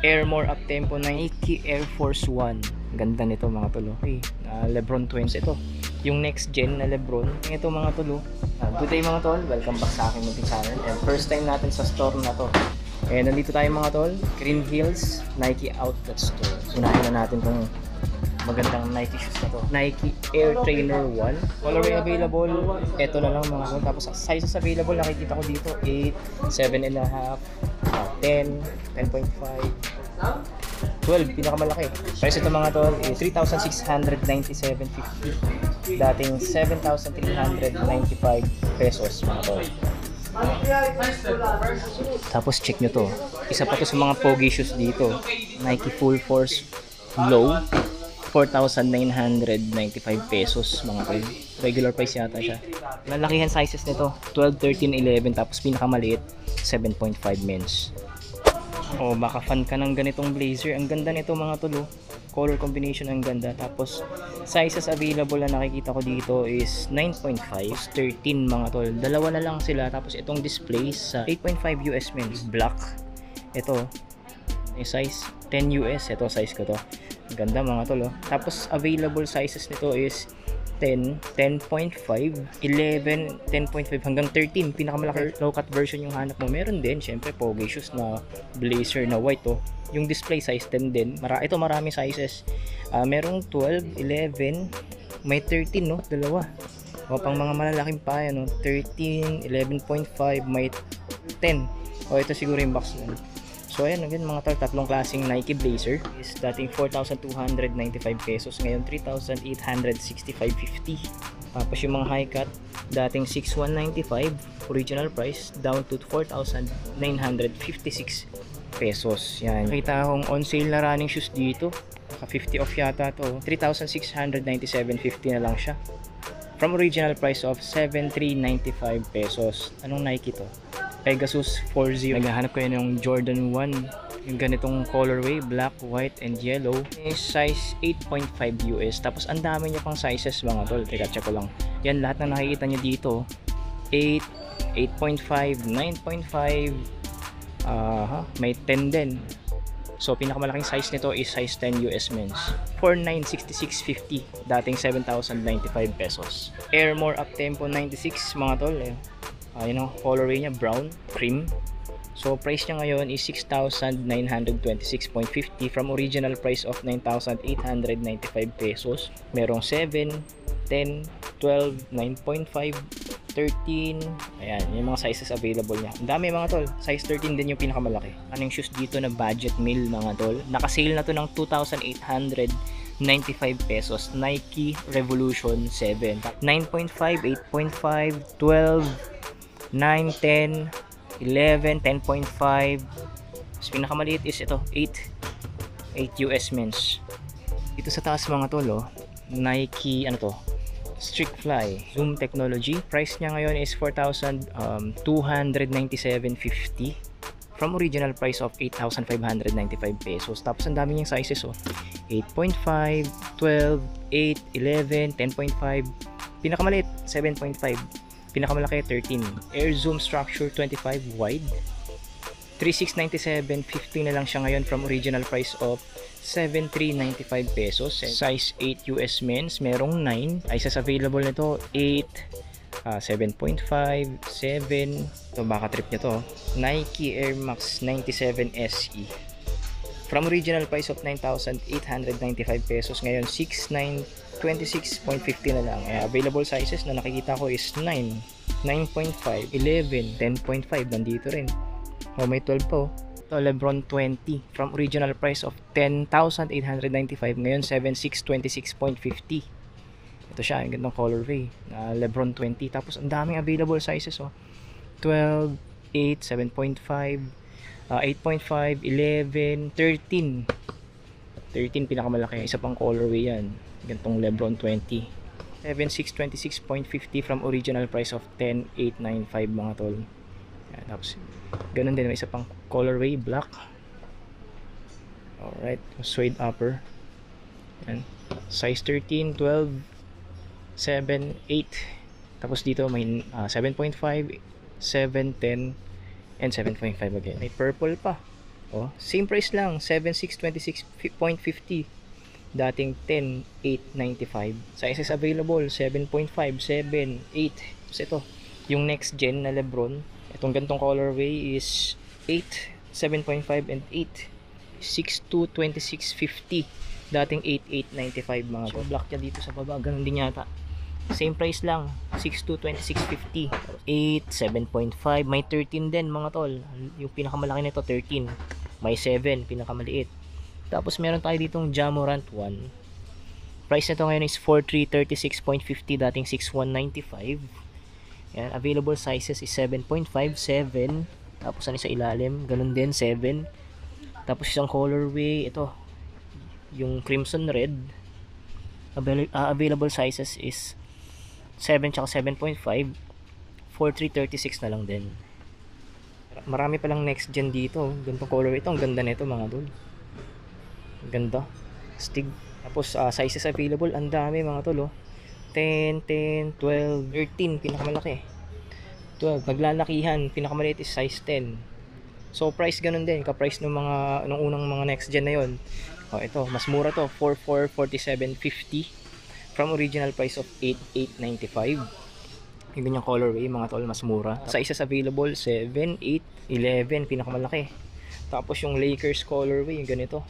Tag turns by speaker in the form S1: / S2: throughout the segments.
S1: Airmore Uptempo Nike Air Force 1. Ganda nito mga tolo. Okay, Lebron Twins ito. Yung next gen na Lebron. Ito mga tolo. Good day mga tol. Welcome back sa aking munting channel. And first time natin sa store na to. And nandito tayo mga tol. Green Hills Nike Outlet Store. Sunahin na natin tong magandang Nike shoes na to. Nike Air Trainer 1. Colorway available. Ito na lang mga tol. Tapos sizes available nakikita ko dito 8, 7.5, 10, 10.5, 12, pinakamalaki. Price ito mga tol is 3,697.50. Dating 7,395 pesos mga tol. Tapos check nyo to. Isa pa to sa mga pogi shoes dito. Nike Full Force Low. 4,995 pesos mga tol. Regular price yata siya. Lalakihan sizes nito 12, 13, 11. Tapos pinakamaliit 7.5 men's. O baka fan ka ng ganitong blazer. Ang ganda nito mga tol. Color combination ang ganda. Tapos sizes available na nakikita ko dito is 9.5, 13 mga tol. Dalawa na lang sila. Tapos itong display sa 8.5 US men's. Black. Ito size 10 US. Ito size ko to. Ang ganda mga tol. Tapos available sizes nito is 10, 10.5, 11, 10.5 hanggang 13. Pinakamalaki low cut version yung hanap mo. Meron din syempre pogi shoes na blazer na white Yung display size 10 din. Ito marami sizes. Merong 12, 11, may 13 dalawa. Pang mga malalaking pa 13, 11.5, may 10. Ito siguro yung box lang. So ayan again mga tol, tatlong klaseng Nike blazer is dating 4,295 pesos, ngayon 3,865.50. Tapos yung mga high cut dating 6,195 original price down to 4,956 pesos. Yan. Nakita akong on sale na running shoes dito. Naka 50 off yata to. 3,697.50 na lang siya. From original price of 7,395 pesos. Anong Nike to? Pegasus 40. Naghahanap kayo ng Jordan 1. Yung ganitong colorway, black, white, and yellow. Is size 8.5 US. Tapos ang dami niya pang sizes mga tol. Teka, check ko lang. Yan lahat na nakikita niyo dito. 8, 8.5, 9.5. May 10 din. So pinakamalaking size nito is size 10 US men's. 4,966.50. Dating 7,095 pesos. Airmore Uptempo 96 mga tol. Yun ang colorway niya, brown, cream. So price niya ngayon is 6,926.50 from original price of 9,895 pesos. Merong 7, 10, 12, 9.5, 13. Ayan, yung mga sizes available niya. Ang dami mga tol. Size 13 din yung pinakamalaki. Anong shoes dito na budget meal mga tol. Naka-sale na to ng 2,895 pesos. Nike Revolution 7. 9.5, 8.5, 12, 9, 10, 11, 10.5. Mas pinakamaliit is ito, 8 US men's. Dito sa taas mga tol, Nike, Streak Fly Zoom Technology. Price niya ngayon is 4,297.50 from original price of 8,595 pesos. Tapos ang dami niyang sizes 8.5, 12, 8, 11, 10.5. Pinakamaliit 7.5. Pinakamalaki 13. Air Zoom Structure 25 wide. 3,697.50 na lang siya ngayon from original price of 7,395 pesos. Size 8 US men's. Merong 9. Sizes available nito 8, 7.5, 7. Ito baka trip nyo to. Nike Air Max 97 SE. From original price of 9,895 pesos. Ngayon 6,926.50 na lang. Available sizes na nakikita ko is 9, 9.5, 11, 10.5 nandito rin. May 12 po. Ito Lebron 20 from original price of 10,895 ngayon 7,626.50. Ito siya, yung gandang colorway Lebron 20. Tapos ang daming available sizes 12, 8, 7.5, 8.5, 11, 13. 13 pinakamalaki. Isa pang colorway yan. Gantong Lebron 20. 7,626.50 from original price of 10,895 mga tol. Yan, tapos ganun din, may isa pang colorway, black. Alright, suede upper. Yan. Size 13, 12, 7, 8. Tapos dito may 7.5, 7, 10, and 7.5 again. May purple pa. Oh, same price lang, 7,626.50. Dating 10,895. Sizes available, 7.5, 7, 8. Tapos ito, yung next gen na Lebron. Itong gantong colorway is 8, 7.5 and 8. 6,226.50. Dating 8,895 mga to. Black niya dito sa baba, ganun din yata. Same price lang, 6,226.50. 8, 7.5, may 13 din mga tol. Yung pinakamalaki nito 13. May 7, pinakamaliit. Tapos meron tayo ditong Jamorant 1. Price nito ngayon is 4,336.50, dating 6,195. Yan, available sizes is 7.5, 7. Tapos ano sa ilalim, ganun din 7. Tapos isang colorway, ito yung crimson red. Available sizes is 7 tsaka 7.5. 4,336 na lang din. Marami palang next gen dito. Ganitong colorway ito, ang ganda nito mga tol. Ganda, stig. Tapos sizes available, ang dami mga tol, oh. 10, 10, 12, 13 pinakamalaki, 12 naglalakihan, pinakamaliit is size 10. So price ganun din, ka-price ng mga nung unang mga next gen na yon. Oh, ito mas mura to, 4,447.50 from original price of 8,895. Yung ganyang colorway mga tol, mas mura. Sizes available 7, 8, 11 pinakamalaki. Tapos yung Lakers colorway, yung ganito.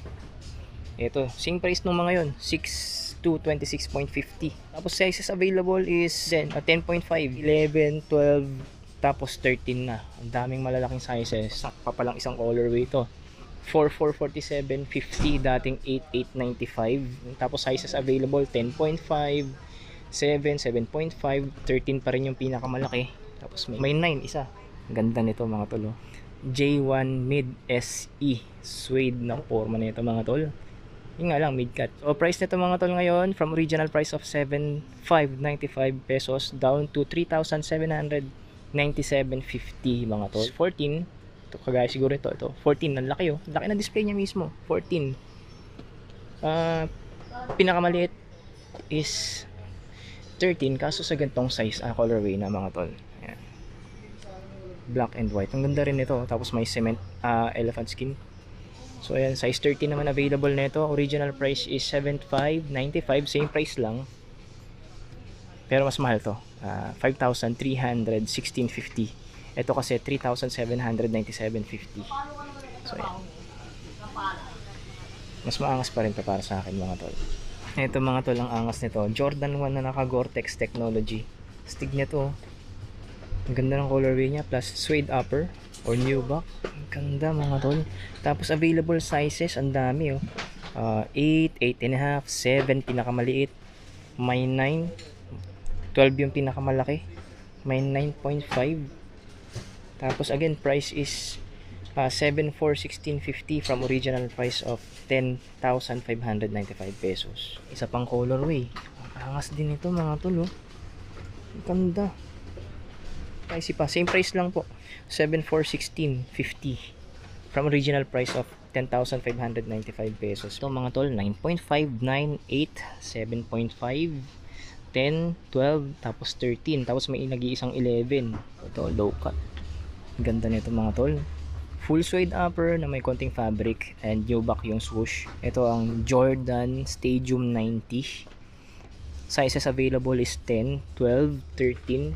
S1: Ito, same price nung mga yon, 6,226.50. Tapos sizes available is 10.5, 11, 12, tapos 13 na. Ang daming malalaking sizes. Papalang isang colorway ito. 4,447.50, dating 8,895. Tapos sizes available 10.5, 7, 7.5, 13 pa rin yung pinakamalaki. Tapos may 9 isa. Ganda nito mga tol. J1 Mid SE suede na forma nito mga tol. Yung nga lang, mid-cut. So, price nito mga tol ngayon, from original price of 7,595 pesos down to 3,797.50 mga tol. 14, ito kagaya siguro ito, 14, ang laki, oh. Laki na display niya mismo, 14. Pinakamaliit is 13, kaso sa gantong size, colorway na mga tol. Ayan. Black and white, ang ganda rin ito. Tapos may cement elephant skin. So ayan, size 13 naman available nito. Original price is 7,595, same price lang. Pero mas mahal to. 5,316.50. Ito kasi 3,797.50. So ayan. Mas maangas pa rin to para sa akin mga tol. Ito mga tol, ang angas nito. Jordan 1 na naka Gore-Tex technology. Stig niya to. Ang ganda ng colorway niya, plus suede upper or nubuck. Ang ganda mga tol. Tapos available sizes, ang dami, oh. 8, 8.5, 7 pinakamaliit, may 9, 12 yung pinakamalaki, may 9.5. Tapos again, price is 7,416.50 from original price of 10,595 pesos. Isa pang colorway, ang angas din ito mga tol, oh. Ang ganda. Pricey pa, same price lang po, 7,416.50 from original price of 10,595 pesos. Ito mga tol, 9.5, 9, 8, 7.5, 10, 12, tapos 13, tapos may nag-iisang 11. Ito, low cut. Ganda nito mga tol. Full suede upper na may konting fabric and nubuck yung swoosh. Ito ang Jordan Stadium 90. Sizes available is 10, 12, 13,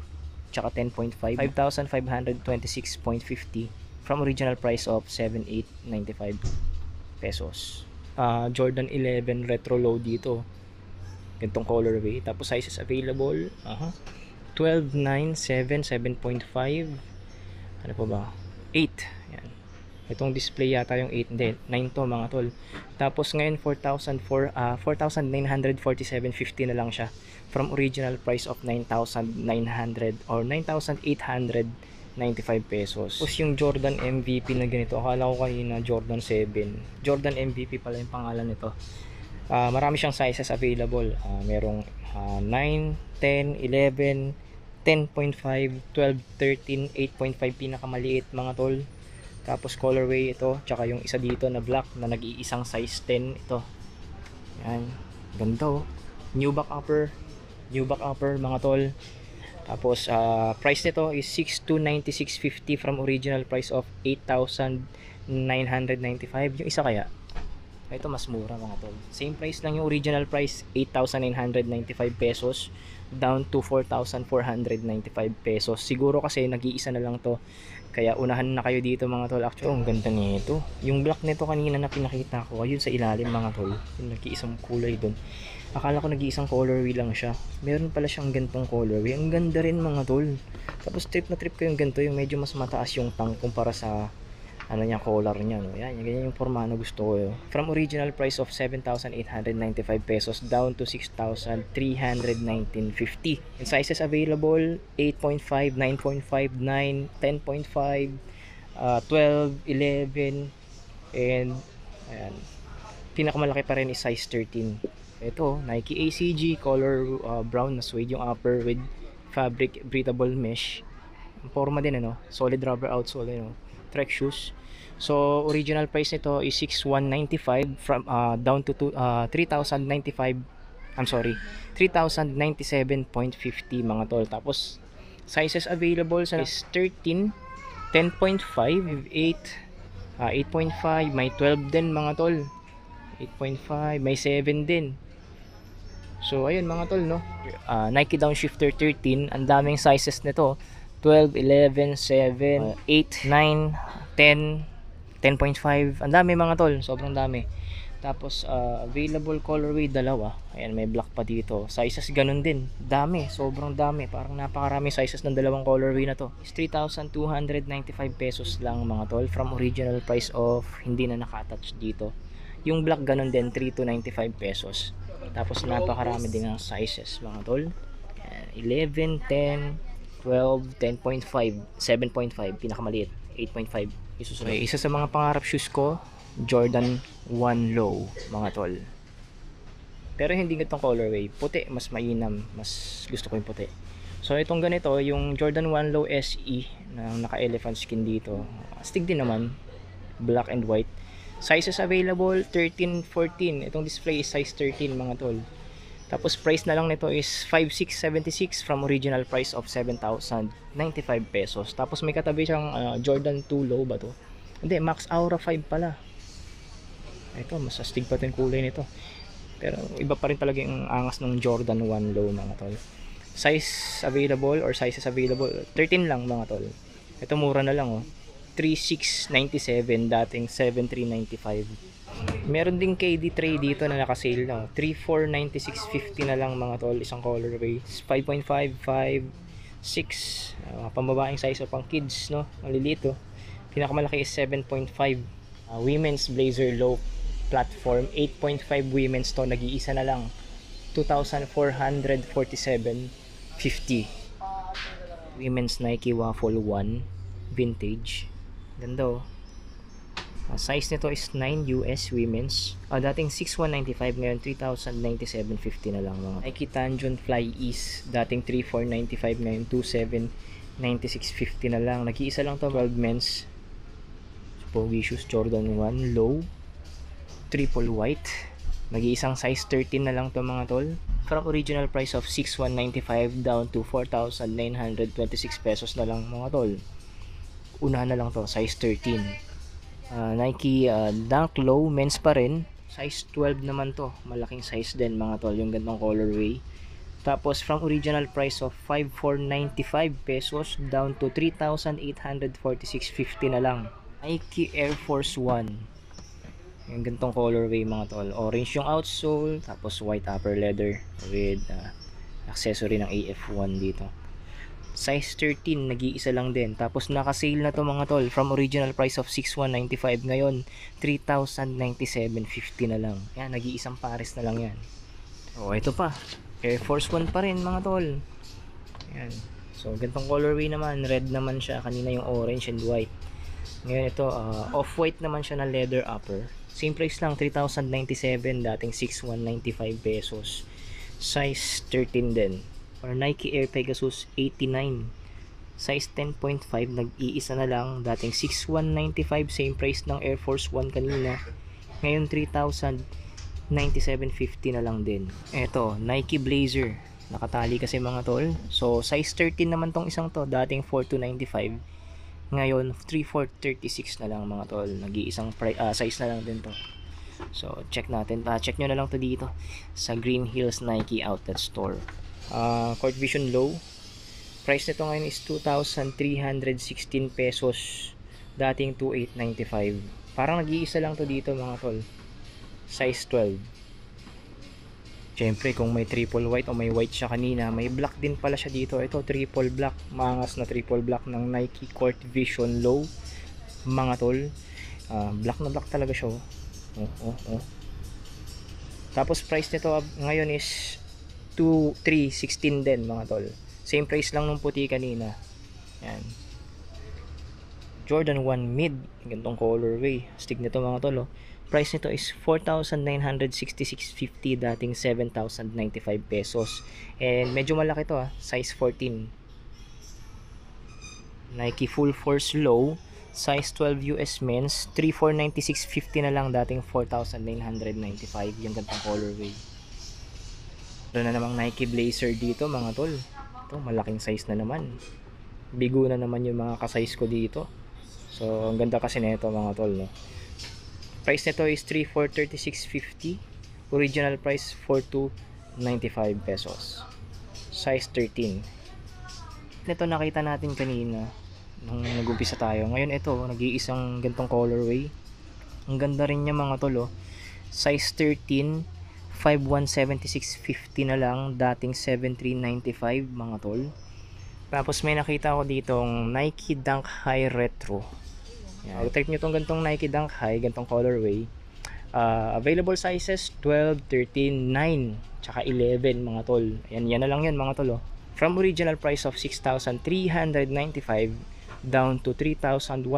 S1: tsaka 10.5. 5,526.50 from original price of 7,895 pesos. Jordan 11 retro low dito. Gantong colorway. Tapos sizes available, 12, 9, 7, 7.5. Ano pa ba? 8. Yan. Itong display yata yung 8, hindi, 9 to mga tol. Tapos ngayon 4,947.50 na lang siya from original price of 9,900 or 9,895 pesos. Tapos yung Jordan MVP na ganito, akala ko kanina Jordan 7. Jordan MVP pala yung pangalan nito. Marami siyang sizes available. Merong 9, 10, 11, 10.5, 12, 13, 8.5 pinakamaliit mga tol. Tapos colorway ito, tsaka yung isa dito na black na nag-iisang size 10 ito. Yan, ganda, oh. Nubuck upper mga tol. Tapos price nito is 6,296.50 from original price of 8,000 995. Yung isa kaya, ito mas mura mga tol. Same price lang yung original price, 8,995 pesos down to 4,495 pesos. Siguro kasi nag-iisa na lang to. Kaya unahan na kayo dito mga tol. Actually, ang ganda nito. Yung black nito kanina na pinakita ko, ayun sa ilalim mga tol. Yung nag-iisang kulay doon. Akala ko nag-iisang colorway lang siya. Meron pala siyang gantong colorway. Ang ganda rin mga tol. Tapos trip na trip ko yung ganito, yung medyo mas mataas yung tank kumpara sa ano niya, color niya, no? Yan, ganyan yung forma na gusto ko, yo. From original price of 7,895 pesos down to 6,319.50. And sizes available, 8.5, 9.5, 9, 10.5, 12, 11, and ayan. Pinakamalaki pa rin is size 13. Ito, Nike ACG, color brown na suede yung upper with fabric breathable mesh. Ang forma din, ano? Solid rubber outsole, you know? Trek shoes. So original price nito is 6,195 from down to 3,095. I'm sorry, 3,097.50 mga tol. Tapos sizes available sa is 13, 10.5, 8, 8.5, may 12 din mga tol. 8.5, may 7 din. So ayun mga tol, no. Nike Downshifter 13, ang daming sizes nito. 12, 11, 7, 8, 9, 10, 10.5. Ang dami mga tol, sobrang dami. Tapos available colorway dalawa. Ayan, may black pa dito. Sizes ganun din. Dami, sobrang dami. Parang napakarami sizes ng dalawang colorway na to. Is 3,295 pesos lang mga tol from original price of hindi na naka-attach dito. Yung black ganun din, 3,295 pesos. Tapos napakarami din ng sizes mga tol. 11, 10, 12, 10.5, 7.5, pinakamaliit, 8.5. Isusunod. Okay, isa sa mga pangarap shoes ko, Jordan 1 Low, mga tol. Pero hindi ganitong colorway. Puti, mas mainam. Mas gusto ko yung puti. So, itong ganito, yung Jordan 1 Low SE, na naka-elephant skin dito. Astig din naman. Black and white. Sizes available, 13, 14. Itong display is size 13, mga tol. Tapos price na lang nito is 5,676 from original price of 7,095 pesos. Tapos may katabi siyang Jordan 2 Low ba to? Hindi, Max Aura 5 pala. Ito, mas astig pa yung kulay nito. Pero iba pa rin talaga yung angas ng Jordan 1 Low mga tol. Size available or sizes available, 13 lang mga tol. Ito mura na lang, oh. 3,697 dating 7,395. Meron ding KD tray dito na naka-sale na, 3,496.50 na lang mga tol, isang colorway. 5.5, 5, 6, pambabaeng size o pang kids, no? Maliliit, oh. Pinakamalaki is 7.5. Women's blazer low platform, 8.5 women's to, nag-iisa na lang, 2,447.50. Women's Nike Waffle 1 vintage, ganda, oh. Size nito is 9 US women's. Dating 6,195, ngayon 3,097.50 na lang mga. Nike Tanjun Fly Ease, dating 3,495, ngayon 2,796.50 na lang. Nag-iisa lang to, 12 men's. Pogi shoes, Jordan 1 Low, triple white. Nag-iisang size 13 na lang to mga tol. From original price of 6,195 down to 4,926 pesos na lang mga tol. Unahan na lang to, size 13. Nike Dunk Low men's pa rin, size 12 naman to, malaking size din mga tol, yung gandong colorway. Tapos from original price of 5,495 pesos down to 3,846.50 na lang. Nike Air Force 1, yung gantong colorway mga tol, orange yung outsole, tapos white upper leather with accessory ng AF1 dito. Size 13, nag-iisa lang din. Tapos naka-sale na to mga tol, from original price of 6,195, ngayon 3,097.50 na lang. Yan, nag-iisang pares na lang yan. Ito pa, Air Force 1 pa rin mga tol. Yan. So gantong colorway naman, red naman siya, kanina yung orange and white. Ngayon ito, off-white naman siya na leather upper. Same price lang, 3,097, dating 6,195 pesos. Size 13 din. Or Nike Air Pegasus 89, size 10.5, nag-iisa na lang, dating 6,195, same price ng Air Force 1 kanina, ngayon 3,097.50 na lang din. Eto, Nike Blazer, nakatali kasi mga tol. So size 13 naman tong isang to, dating 4,295, Ngayon 3436 na lang mga tol. Nag-iisang size na lang din to. So check natin, check nyo na lang to dito sa Green Hills Nike Outlet Store. Court Vision Low, price nito ngayon is 2,316 pesos, dating 2,895. Parang nag-iisa lang to dito mga tol, size 12. Siyempre kung may triple white o may white siya kanina, may black din pala siya dito. Ito triple black, maangas na triple black ng Nike Court Vision Low mga tol. Black na black talaga siya. Tapos price nito ngayon is 2,316 din mga tol. Same price lang nung puti kanina. Yan. Jordan 1 mid, ganitong colorway. Stick nito mga tol. Price nito is 4,966.50, dating 7,095 pesos. And medyo malaki to size 14. Nike Full Force Low, size 12 US men's, 3,496.50 na lang, dating 4,995. Yung gantong colorway. Meron na namang Nike Blazer dito mga tol. Ito malaking size na naman. Bigo na naman yung mga ka-size ko dito. So ang ganda kasi nito mga tol, no. Price nito is 3,436.50. Original price 4,295 pesos. Size 13. Ito nakita natin kanina nung nag-umpisa tayo. Ngayon ito, nag-iisang gantong colorway. Ang ganda rin niya mga tol. Size 13, 5,176.50 na lang, dating 7,395 mga tol. Tapos may nakita ko ditong Nike Dunk High Retro. Yan. Type nyo itong gantong Nike Dunk High, gantong colorway. Available sizes 12, 13, 9, tsaka 11 mga tol. Ayan, yan na lang yan mga tol. From original price of 6,395 down to 3,197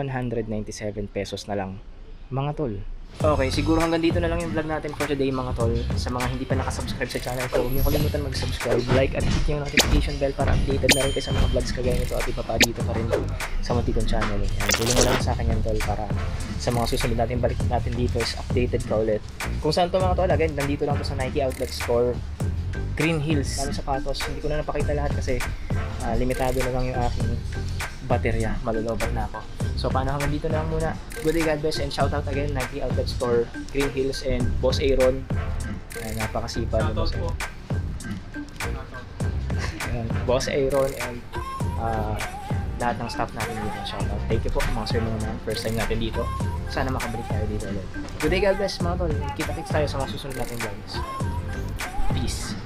S1: pesos na lang mga tol. Okay, siguro hanggang dito na lang yung vlog natin for today mga tol. Sa mga hindi pa nakasubscribe sa channel ko, huwag niyo kalimutan mag-subscribe, like at hit yung notification bell para updated na rin kayo sa mga vlogs kagaya nito, at iba pa dito pa rin sa Moticon channel. Yan, tulong mo lang sa akin yan tol, para sa mga susunod natin balik natin dito is updated ka ulit. Kung saan to mga tol, again, nandito lang to sa Nike Outlet Store, Green Hills. Dami sapatos, hindi ko na napakita lahat kasi limitado na lang yung aking baterya, malulobat na ako. So paano, hanggang dito na lang muna. Good day, God bless, and shout out again Nike Outlet Store, Green Hills, and Boss Aaron. Napakasipag na Boss Aaron and lahat ng staff natin dito. Shout out. Thank you po mga sir mga man. First time natin dito. Sana makabalik tayo dito ulit. Good day, God bless mga tol. Kita-kits tayo sa mga susunod natin vlogs. Peace.